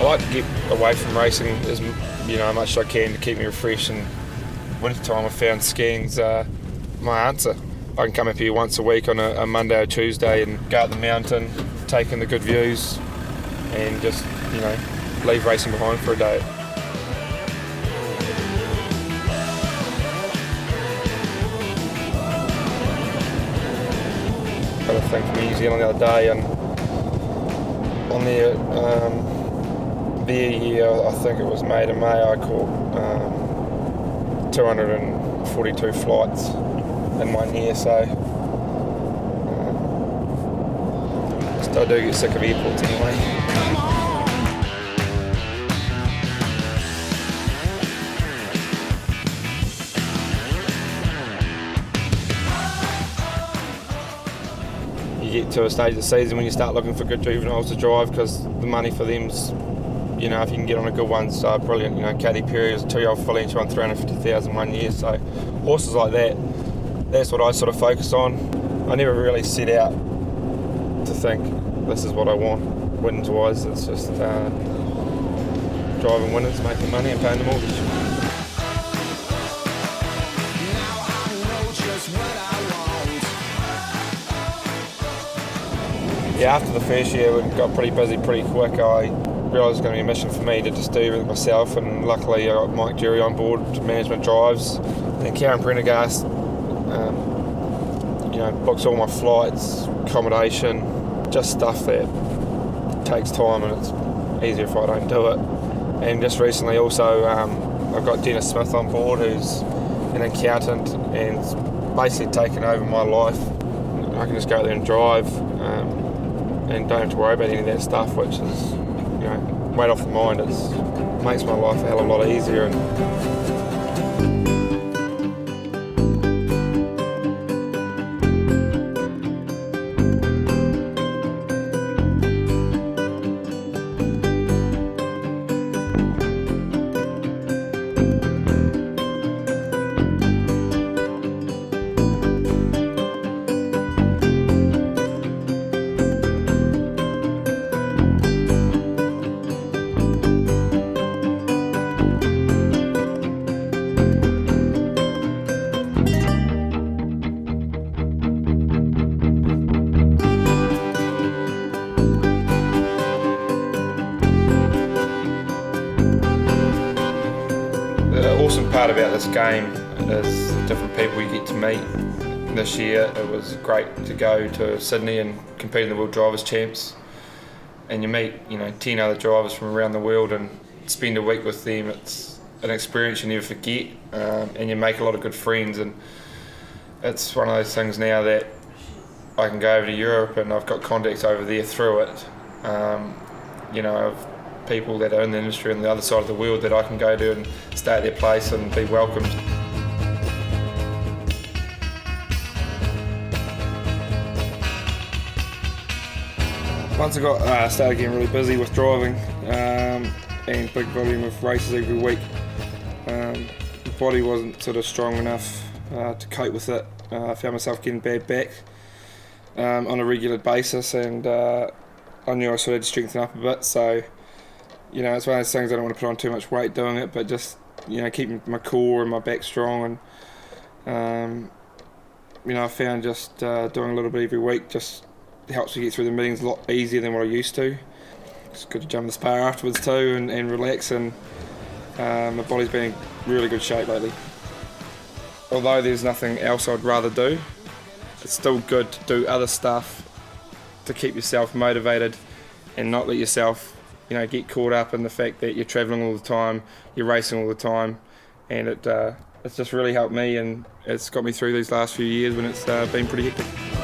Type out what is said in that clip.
like to get away from racing as much as I can to keep me refreshed, and winter time I found skiing's my answer. I can come up here once a week on a Monday or Tuesday and go up the mountain, take in the good views, and just leave racing behind for a day. Got a thing from New Zealand the other day, and on their year, I think it was May to May, I caught 242 flights in 1 year, so still do get sick of airports anyway. You get to a stage of the season when you start looking for good juveniles to drive, because the money for them's, if you can get on a good one, so brilliant. Caddy Perry was a 2-year-old filly and she won 350,000 1 year, so horses like that, that's what I sort of focus on. I never really set out to think this is what I want winners wise. It's just driving winners, making money and paying the mortgage. Yeah, after the first year we got pretty busy pretty quick. I realised it was going to be a mission for me to just do everything myself, and luckily I got Mike Jury on board to management drives, and Karen Prendergast books all my flights, accommodation, just stuff that takes time and it's easier if I don't do it. And just recently also I've got Dennis Smith on board, who's an accountant and basically taken over my life. I can just go there and drive and don't have to worry about any of that stuff, which is weight off the mind. It makes my life a hell of a lot easier. And the awesome part about this game is the different people you get to meet. This year it was great to go to Sydney and compete in the World Drivers' Champs, and you meet 10 other drivers from around the world and spend a week with them. It's an experience you never forget, and you make a lot of good friends, and it's one of those things now that I can go over to Europe and I've got contacts over there through it. Of people that are in the industry on the other side of the world that I can go to and stay at their place and be welcomed. Once I got started getting really busy with driving and big volume of races every week, the body wasn't sort of strong enough to cope with it. I found myself getting bad back on a regular basis, and I knew I sort of had to strengthen up a bit, so it's one of those things I don't want to put on too much weight doing it, but just keeping my core and my back strong, and I found just doing a little bit every week just helps me get through the meetings a lot easier than what I used to. It's good to jump in the spar afterwards too and relax, and my body's been in really good shape lately. Although there's nothing else I'd rather do, it's still good to do other stuff to keep yourself motivated and not let yourself get caught up in the fact that you're travelling all the time, you're racing all the time, and it's just really helped me, and it's got me through these last few years when it's been pretty hectic.